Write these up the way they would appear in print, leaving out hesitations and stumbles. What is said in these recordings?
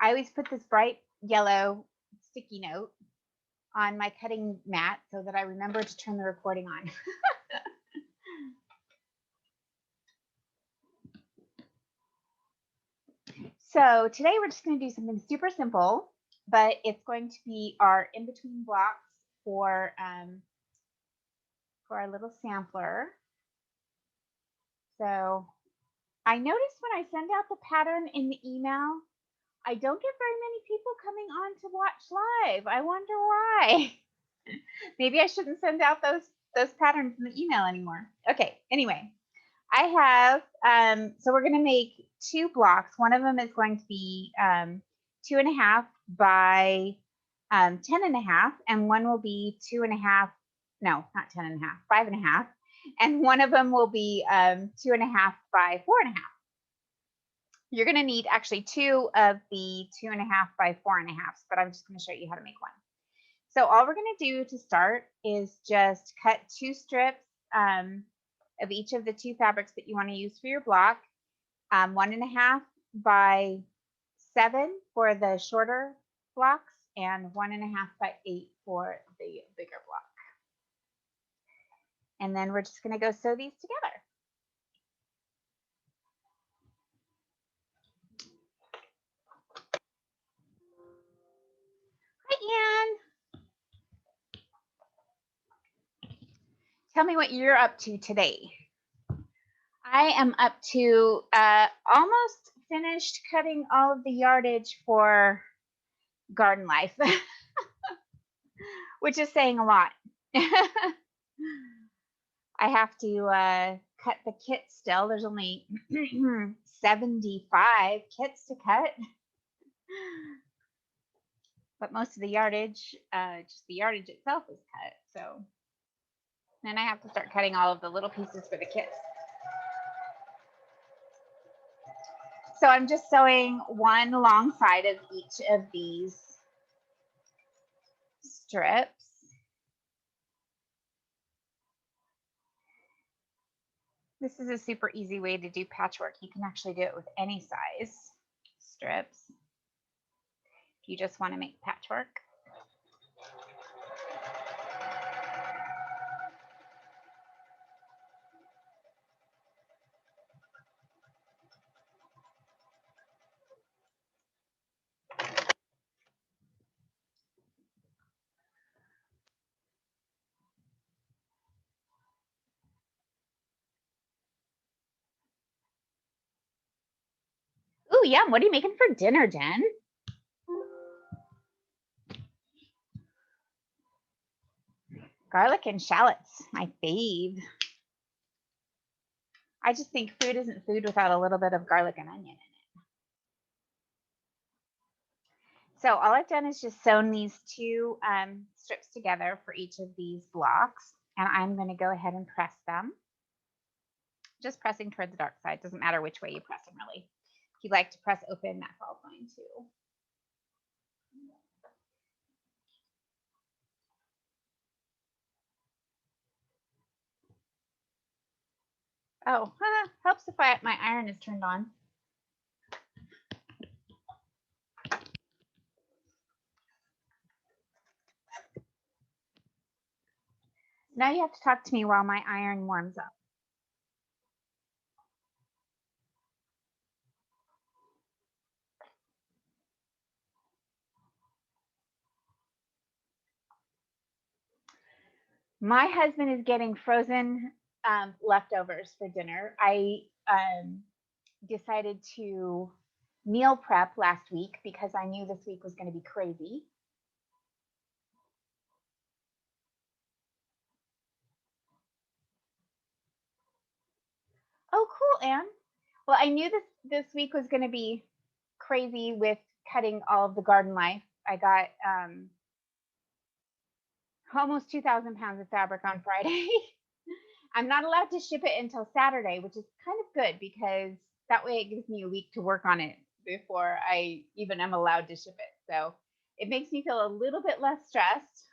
I always put this bright yellow sticky note on my cutting mat so that I remember to turn the recording on. So today we're just going to do something super simple, but it's going to be our in-between blocks for our little sampler. So I noticed when I send out the pattern in the email, I don't get very many people coming on to watch live. I wonder why. Maybe I shouldn't send out those patterns in the email anymore. Okay, anyway, I have, so we're going to make 2 blocks. One of them is going to be 2.5 by 10.5, and one will be 2.5, no, not 10.5, 5.5, and one of them will be 2.5 by 4.5. You're going to need actually 2 of the 2.5 by 4.5, but I'm just going to show you how to make one. So all we're going to do to start is just cut 2 strips of each of the 2 fabrics that you want to use for your block, 1.5 by 7 for the shorter blocks and 1.5 by 8 for the bigger block. And then we're just going to go sew these together. Hi, Anne. Tell me what you're up to today. I am up to almost finished cutting all of the yardage for Garden Life, which is saying a lot. I have to cut the kit still. There's only 75 kits to cut. But most of the yardage, just the yardage itself is cut. So then I have to start cutting all of the little pieces for the kits. So I'm just sewing one long side of each of these strips. This is a super easy way to do patchwork. You can actually do it with any size strips if you just want to make patchwork. Ooh, yum. What are you making for dinner, Jen? Garlic and shallots, my fave. I just think food isn't food without a little bit of garlic and onion in it. So all I've done is just sewn these 2 strips together for each of these blocks, and I'm going to go ahead and press them. Just pressing toward the dark side. Doesn't matter which way you press them, really. If you like to press open, that's all fine too. Oh, helps if my iron is turned on. Now you have to talk to me while my iron warms up. My husband is getting frozen leftovers for dinner. I decided to meal prep last week because I knew this week was going to be crazy. Oh, cool, Anne. Well, I knew this week was going to be crazy with cutting all of the Garden Life. I got almost 2,000 pounds of fabric on Friday. I'm not allowed to ship it until Saturday, which is kind of good because that way it gives me a week to work on it before I even am allowed to ship it. So it makes me feel a little bit less stressed.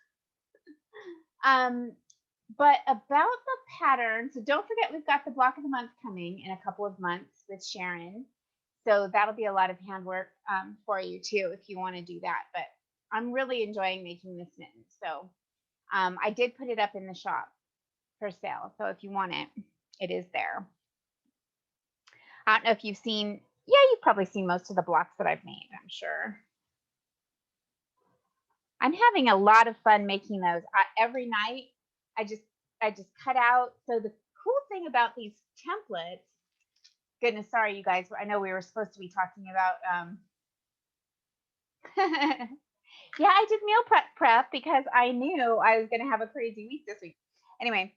But about the pattern, so don't forget we've got the block of the month coming in a couple of months with Sharon. So that'll be a lot of handwork for you too if you want to do that. But I'm really enjoying making this mitten. So I did put it up in the shop for sale. So if you want it, it is there. I don't know if you've seen, yeah, you've probably seen most of the blocks that I've made, I'm sure. I'm having a lot of fun making those. Every night, I just cut out. So the cool thing about these templates, goodness, sorry, you guys, I know we were supposed to be talking about, yeah, I did meal prep because I knew I was going to have a crazy week this week. Anyway,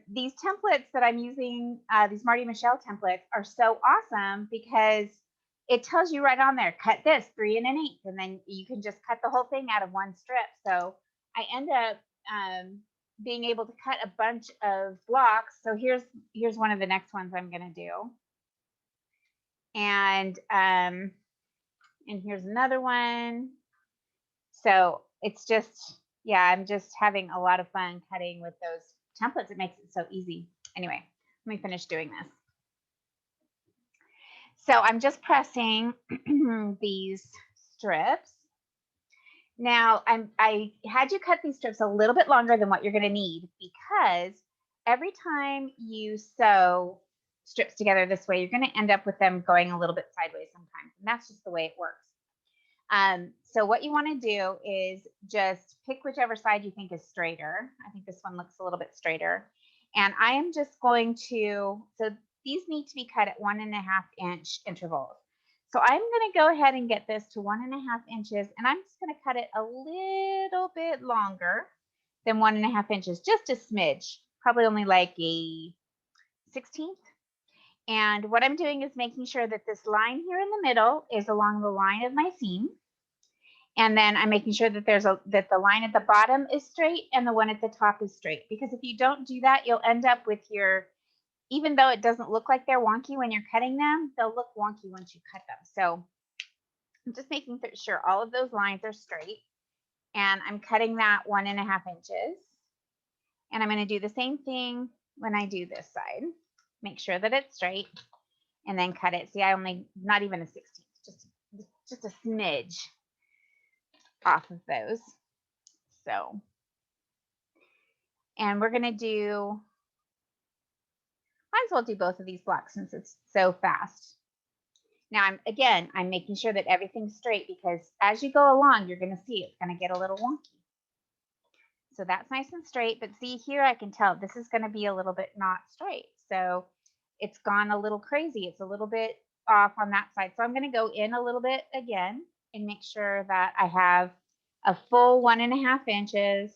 these templates that I'm using, these Marty Michelle templates, are so awesome because it tells you right on there, cut this 3 1/8, and then you can just cut the whole thing out of one strip. So I end up being able to cut a bunch of blocks. So here's one of the next ones I'm going to do, and here's another one. So it's just, yeah, I'm just having a lot of fun cutting with those templates. It makes it so easy. Anyway, let me finish doing this. So I'm just pressing these strips. Now I had you cut these strips a little bit longer than what you're going to need because every time you sew strips together this way, you're going to end up with them going a little bit sideways sometimes. And that's just the way it works. So what you want to do is just pick whichever side you think is straighter. I think this one looks a little bit straighter. And I am just going to, so these need to be cut at 1.5 inch intervals. So I'm going to go ahead and get this to 1.5 inches, and I'm just going to cut it a little bit longer than 1.5 inches, just a smidge, probably only like a 16th. And what I'm doing is making sure that this line here in the middle is along the line of my seam. And then I'm making sure that that the line at the bottom is straight and the one at the top is straight. Because if you don't do that, you'll end up with your, even though it doesn't look like they're wonky when you're cutting them, they'll look wonky once you cut them. So I'm just making sure all of those lines are straight. And I'm cutting that 1.5 inches. And I'm going to do the same thing when I do this side. Make sure that it's straight and then cut it. See, I only, not even a 16th, just a smidge off of those. So, and we're going to do, might as well do both of these blocks since it's so fast. Now I'm making sure that everything's straight because as you go along, you're going to see it's going to get a little wonky. So that's nice and straight, but see here, I can tell this is going to be a little bit not straight. So it's gone a little crazy. It's a little bit off on that side. So I'm going to go in a little bit again and make sure that I have a full 1.5 inches.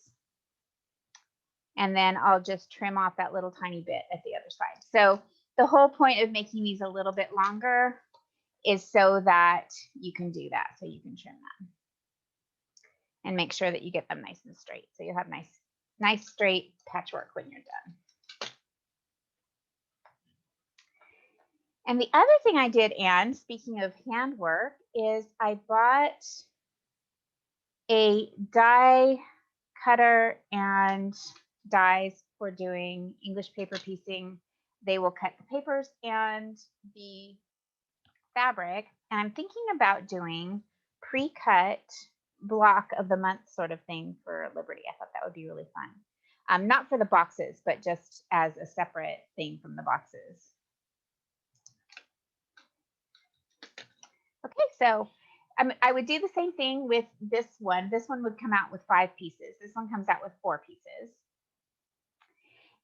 And then I'll just trim off that little tiny bit at the other side. So the whole point of making these a little bit longer is so that you can do that. So you can trim them and make sure that you get them nice and straight. So you'll have nice straight patchwork when you're done. And the other thing I did, Anne, speaking of handwork, is I bought a die cutter and dies for doing English paper piecing. They will cut the papers and the fabric. And I'm thinking about doing pre-cut block of the month sort of thing for Liberty. I thought that would be really fun. Not for the boxes, but just as a separate thing from the boxes. Okay, so I would do the same thing with this one. This one would come out with 5 pieces. This one comes out with 4 pieces.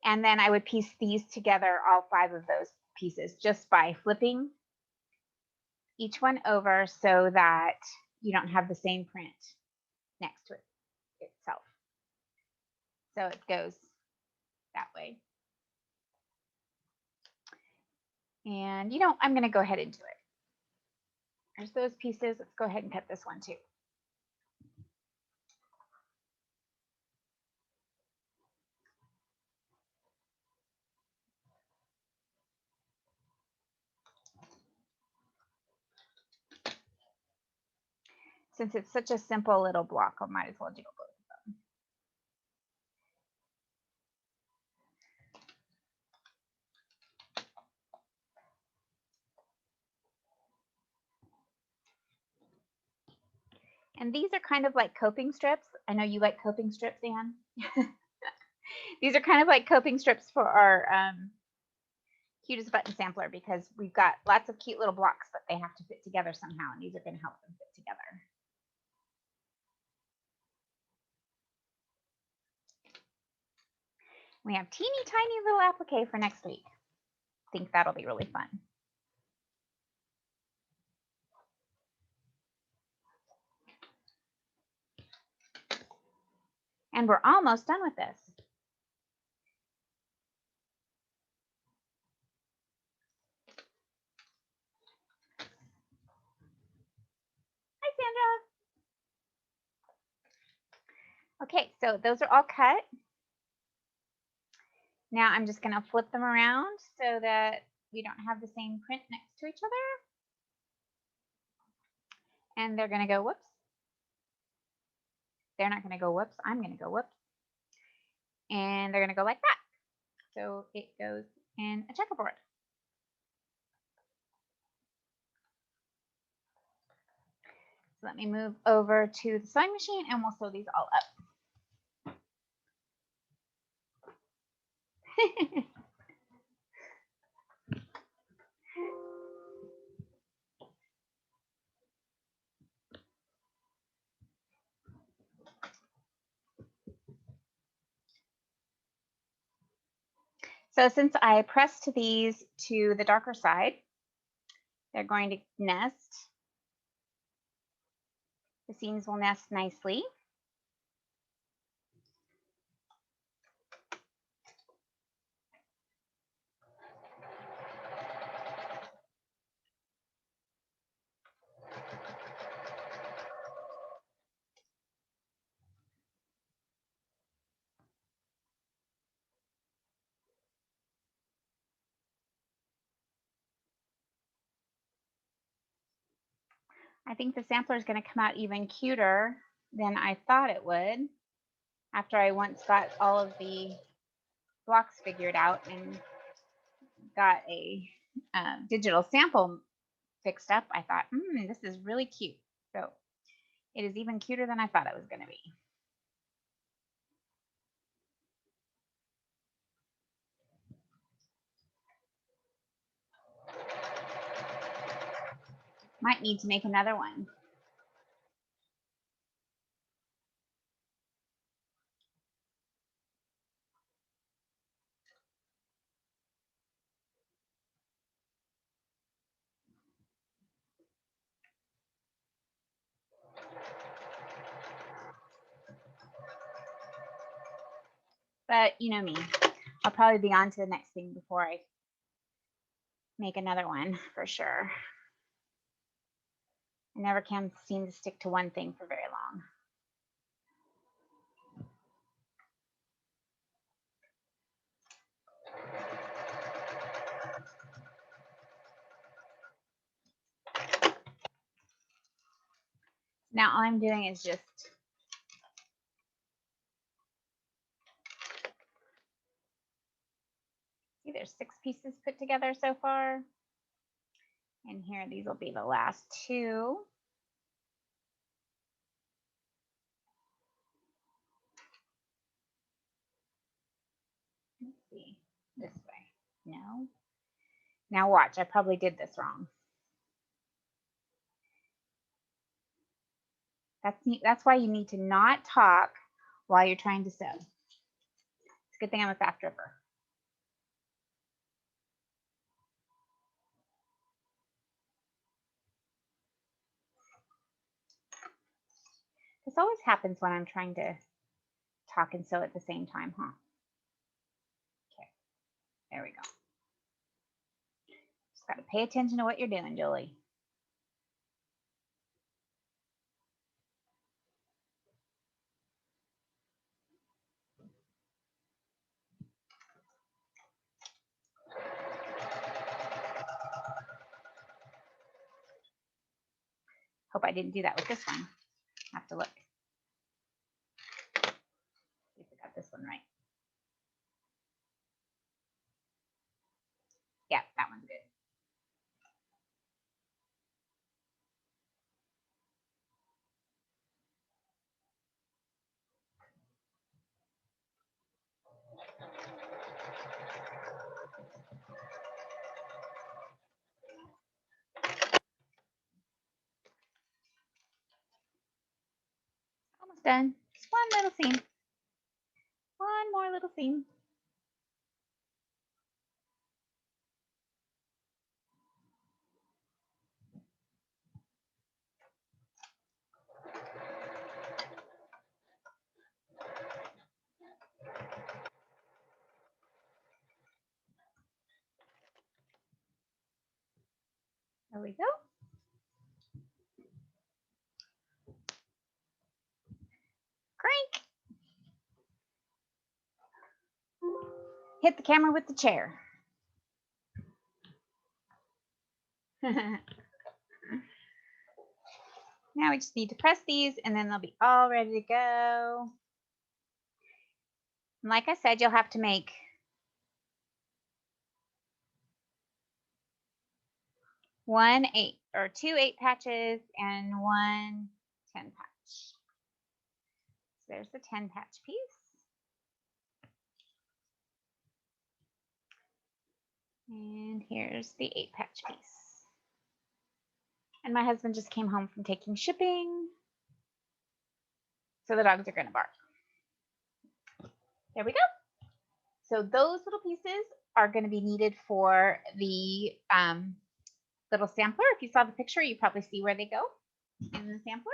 And then I would piece these together, all 5 of those pieces, just by flipping each one over so that you don't have the same print next to it itself. So it goes that way. And I'm going to go ahead and do it. There's those pieces. Let's go ahead and cut this one too. Since it's such a simple little block, I might as well do both of them. And these are kind of like coping strips. I know you like coping strips, Anne. These are kind of like coping strips for our cutest button sampler because we've got lots of cute little blocks, but they have to fit together somehow, and these are going to help them fit together. We have teeny tiny little applique for next week. I think that'll be really fun. And we're almost done with this. Hi, Sandra. Okay, so those are all cut. Now I'm just going to flip them around so that we don't have the same print next to each other. And they're going to go whoops. They're not going to go whoops. I'm going to go whoops. And they're going to go like that. So it goes in a checkerboard. So let me move over to the sewing machine and we'll sew these all up. So since I pressed these to the darker side, they're going to nest. The seams will nest nicely. I think the sampler is going to come out even cuter than I thought it would after I once got all of the blocks figured out and got a digital sample fixed up. I thought, this is really cute. So it is even cuter than I thought it was going to be. Might need to make another one. But you know me, I'll probably be on to the next thing before I make another one for sure. I never can seem to stick to one thing for very long. Now all I'm doing is just see there's 6 pieces put together so far. And here these will be the last 2. Let's see, this way. No. Now watch, I probably did this wrong. That's why you need to not talk while you're trying to sew. It's a good thing I'm a fast ripper. This always happens when I'm trying to talk and sew at the same time, huh? Okay, there we go. Just got to pay attention to what you're doing, Julie. Hope I didn't do that with this one. I have to look. See if I got this one right. Yeah, that one's good. almost done. Just one little seam. One more little seam. There we go. Crank. Hit the camera with the chair. Now we just need to press these and then they'll be all ready to go. And like I said, you'll have to make two 8 patches and one 10 patch. So there's the 10 patch piece. And here's the 8 patch piece. And my husband just came home from taking shipping. So the dogs are going to bark. There we go. So those little pieces are going to be needed for the little sampler. If you saw the picture, you probably see where they go in the sampler.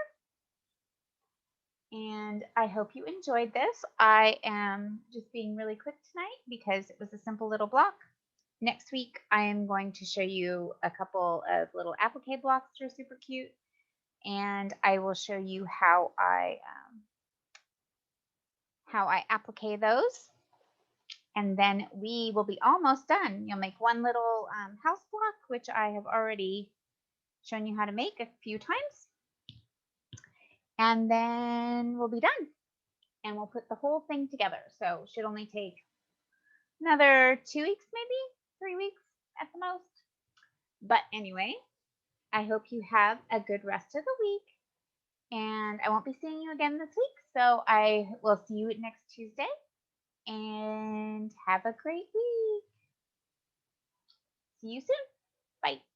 And I hope you enjoyed this. I am just being really quick tonight because it was a simple little block. Next week, I am going to show you a couple of little applique blocks that are super cute. And I will show you how I applique those. And then we will be almost done. You'll make one little house block, which I have already shown you how to make a few times. And then we'll be done. And we'll put the whole thing together. So it should only take another 2 weeks, maybe 3 weeks at the most. But anyway, I hope you have a good rest of the week. And I won't be seeing you again this week. So I will see you next Tuesday. And have a great week. See you soon. Bye.